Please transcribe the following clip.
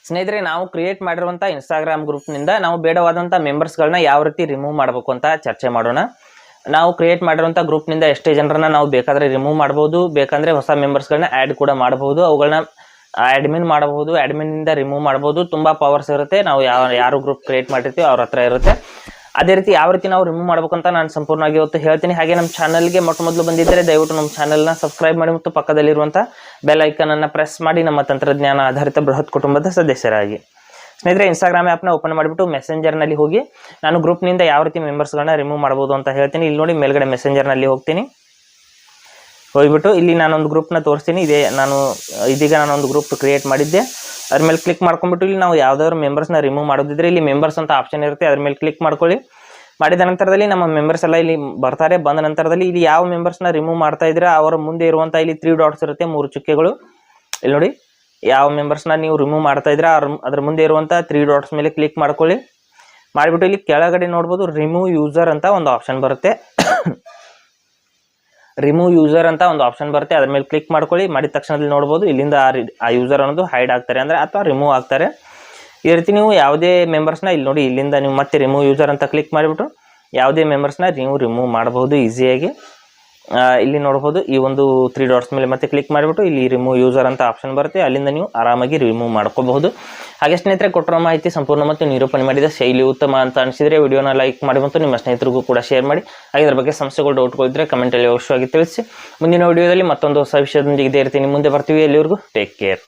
ಸ್ನೇಹಿತರೆ, ನಾವು ಕ್ರಿಯೇಟ್ ಮಾಡಿರುವಂಥ ಇನ್ಸ್ಟಾಗ್ರಾಮ್ ಗ್ರೂಪ್ನಿಂದ ನಾವು ಬೇಡವಾದಂಥ ಮೆಂಬರ್ಸ್ಗಳನ್ನ ಯಾವ ರೀತಿ ರಿಮೂವ್ ಮಾಡಬೇಕು ಅಂತ ಚರ್ಚೆ ಮಾಡೋಣ. ನಾವು ಕ್ರಿಯೇಟ್ ಮಾಡಿರುವಂಥ ಗ್ರೂಪ್ನಿಂದ ಎಷ್ಟೇ ಜನರನ್ನ ನಾವು ಬೇಕಾದರೆ ರಿಮೂವ್ ಮಾಡ್ಬೋದು, ಬೇಕಂದರೆ ಹೊಸ ಮೆಂಬರ್ಸ್ಗಳನ್ನ ಆ್ಯಡ್ ಕೂಡ ಮಾಡ್ಬೋದು, ಅವುಗಳನ್ನ ಅಡ್ಮಿನ್ ಮಾಡಬಹುದು, ಅಡ್ಮಿನ್ನಿಂದ ರಿಮೂವ್ ಮಾಡ್ಬೋದು. ತುಂಬ ಪವರ್ಸ್ ಇರುತ್ತೆ. ನಾವು ಯಾರು ಗ್ರೂಪ್ ಕ್ರಿಯೇಟ್ ಮಾಡಿರ್ತೀವಿ ಅವ್ರ ಹತ್ರ ಇರುತ್ತೆ. ಅದೇ ರೀತಿ ಯಾವ ರೀತಿ ನಾವು ರಿಮೂವ್ ಮಾಡಬೇಕು ಅಂತ ನಾನು ಸಂಪೂರ್ಣವಾಗಿ ಇವತ್ತು ಹೇಳ್ತೀನಿ. ಹಾಗೆ ನಮ್ಮ ಚಾನಲ್ಗೆ ಮೊದಲು ಬಂದಿದ್ದರೆ ದಯವಿಟ್ಟು ನಮ್ಮ ಚಾನಲ್ನ ಸಬ್ಸ್ಕ್ರೈಬ್ ಮಾಡಿ ಮತ್ತು ಪಕ್ಕದಲ್ಲಿರುವಂಥ ಬೆಲ್ ಐಕನನ್ನು ಪ್ರೆಸ್ ಮಾಡಿ ನಮ್ಮ ತಂತ್ರಜ್ಞಾನ ಆಧಾರಿತ ಬೃಹತ್ ಕುಟುಂಬದ ಸದಸ್ಯರಾಗಿ. ಸ್ನೇಹಿತರೆ, ಇನ್ಸ್ಟಾಗ್ರಾಮ್ ಆ್ಯಪ್ನ ಓಪನ್ ಮಾಡಿಬಿಟ್ಟು ಮೆಸೆಂಜರ್ನಲ್ಲಿ ಹೋಗಿ ನಾನು ಗ್ರೂಪ್ನಿಂದ ಯಾವ ರೀತಿ ಮೆಂಬರ್ಸ್ಗಳನ್ನ ರಿಮೂವ್ ಮಾಡ್ಬೋದು ಅಂತ ಹೇಳ್ತೀನಿ. ಇಲ್ಲಿ ನೋಡಿ, ಮೇಲ್ಗಡೆ ಮೆಸೆಂಜರ್ನಲ್ಲಿ ಹೋಗ್ತೀನಿ. ಹೋಗ್ಬಿಟ್ಟು ಇಲ್ಲಿ ನಾನೊಂದು ಗ್ರೂಪ್ನ ತೋರಿಸ್ತೀನಿ. ಇದೀಗ ನಾನೊಂದು ಗ್ರೂಪ್ ಕ್ರಿಯೇಟ್ ಮಾಡಿದ್ದೆ. ಅದ್ರ ಮೇಲೆ ಕ್ಲಿಕ್ ಮಾಡ್ಕೊಂಡ್ಬಿಟ್ಟು ಇಲ್ಲಿ ನಾವು ಯಾವುದಾದ್ರು ಮೆಂಬರ್ಸ್ನ ರಿಮೂವ್ ಮಾಡೋದಿದ್ರೆ ಇಲ್ಲಿ ಮೆಂಬರ್ಸ್ ಅಂತ ಆಪ್ಷನ್ ಇರುತ್ತೆ, ಅದ್ರ ಮೇಲೆ ಕ್ಲಿಕ್ ಮಾಡ್ಕೊಳ್ಳಿ. ಮಾಡಿದ ನಂತರದಲ್ಲಿ ನಮ್ಮ ಮೆಂಬರ್ಸ್ ಎಲ್ಲ ಇಲ್ಲಿ ಬರ್ತಾರೆ. ಬಂದ ನಂತರದಲ್ಲಿ ಇಲ್ಲಿ ಯಾವ ಮೆಂಬರ್ಸ್ನ ರಿಮೂವ್ ಮಾಡ್ತಾ ಇದ್ರೆ ಅವರ ಮುಂದೆ ಇರುವಂಥ ಇಲ್ಲಿ 3 ಡಾಟ್ಸ್ ಇರುತ್ತೆ, 3 ಚುಕ್ಕೆಗಳು. ಇಲ್ಲಿ ನೋಡಿ, ಯಾವ ಮೆಂಬರ್ಸ್ನ ನೀವು ರಿಮೂವ್ ಮಾಡ್ತಾ ಇದ್ರೆ ಅದ್ರ ಮುಂದೆ ಇರುವಂಥ 3 ಡಾಟ್ಸ್ ಮೇಲೆ ಕ್ಲಿಕ್ ಮಾಡ್ಕೊಳ್ಳಿ. ಮಾಡಿಬಿಟ್ಟು ಇಲ್ಲಿ ಕೆಳಗಡೆ ನೋಡ್ಬೋದು ರಿಮೂವ್ ಯೂಸರ್ ಅಂತ ಒಂದು ಆಪ್ಷನ್ ಬರುತ್ತೆ. ರಿಮೂವ್ ಯೂಸರ್ ಅಂತ ಒಂದು ಆಪ್ಷನ್ ಬರುತ್ತೆ, ಅದ್ರ ಮೇಲೆ ಕ್ಲಿಕ್ ಮಾಡ್ಕೊಳ್ಳಿ. ಮಾಡಿದ ತಕ್ಷಣದಲ್ಲಿ ನೋಡ್ಬೋದು ಇಲ್ಲಿಂದ ಆ ಯೂಸರ್ ಅನ್ನೋದು ಹೈಡ್ ಆಗ್ತಾರೆ ಅಂದರೆ ಅಥವಾ ರಿಮೂವ್ ಆಗ್ತಾರೆ. ಈ ರೀತಿ ನೀವು ಯಾವುದೇ ಮೆಂಬರ್ಸ್ನ ಇಲ್ಲಿ ನೋಡಿ, ಇಲ್ಲಿಂದ ನೀವು ಮತ್ತೆ ರಿಮೂವ್ ಯೂಸರ್ ಅಂತ ಕ್ಲಿಕ್ ಮಾಡಿಬಿಟ್ಟು ಯಾವುದೇ ಮೆಂಬರ್ಸ್ನ ನೀವು ರಿಮೂವ್ ಮಾಡಬಹುದು ಈಸಿಯಾಗಿ. ಇಲ್ಲಿ ನೋಡ್ಬೋದು ಈ ಒಂದು 3 ಡಾಟ್ಸ್ ಮೇಲೆ ಮತ್ತೆ ಕ್ಲಿಕ್ ಮಾಡಿಬಿಟ್ಟು ಇಲ್ಲಿ ರಿಮೂವ್ ಯೂಸರ್ ಅಂತ ಆಪ್ಷನ್ ಬರುತ್ತೆ, ಅಲ್ಲಿಂದ ನೀವು ಆರಾಮಾಗಿ ರಿಮೂವ್ ಮಾಡ್ಕೋಬಹುದು. ಹಾಗೆ ಸ್ನೇಹಿತರೆ, ಕೊಟ್ಟಿರೋ ಮಾಹಿತಿ ಸಂಪೂರ್ಣ ಮತ್ತು ನಿರೂಪಣೆ ಮಾಡಿದ ಶೈಲಿ ಉತ್ತಮ ಅಂತ ಅನಿಸಿದರೆ ವಿಡಿಯೋನ ಲೈಕ್ ಮಾಡಿ ಮತ್ತು ನಿಮ್ಮ ಸ್ನೇಹಿತರಿಗೂ ಕೂಡ ಶೇರ್ ಮಾಡಿ. ಹಾಗೆ ಇದರ ಬಗ್ಗೆ ಸಮಸ್ಯೆಗಳು, ಡೌಟ್ಗಳಿದ್ದರೆ ಕಮೆಂಟಲ್ಲಿ ಅವಶ್ಯವಾಗಿ ತಿಳಿಸಿ. ಮುಂದಿನ ವಿಡಿಯೋದಲ್ಲಿ ಮತ್ತೊಂದು ಹೊಸ ವಿಷಯದೊಂದಿಗೆ ಇದೇ ಇರ್ತೀನಿ ಮುಂದೆ ಬರ್ತೀವಿ. ಎಲ್ಲಿವರೆಗೂ ಟೇಕ್ ಕೇರ್.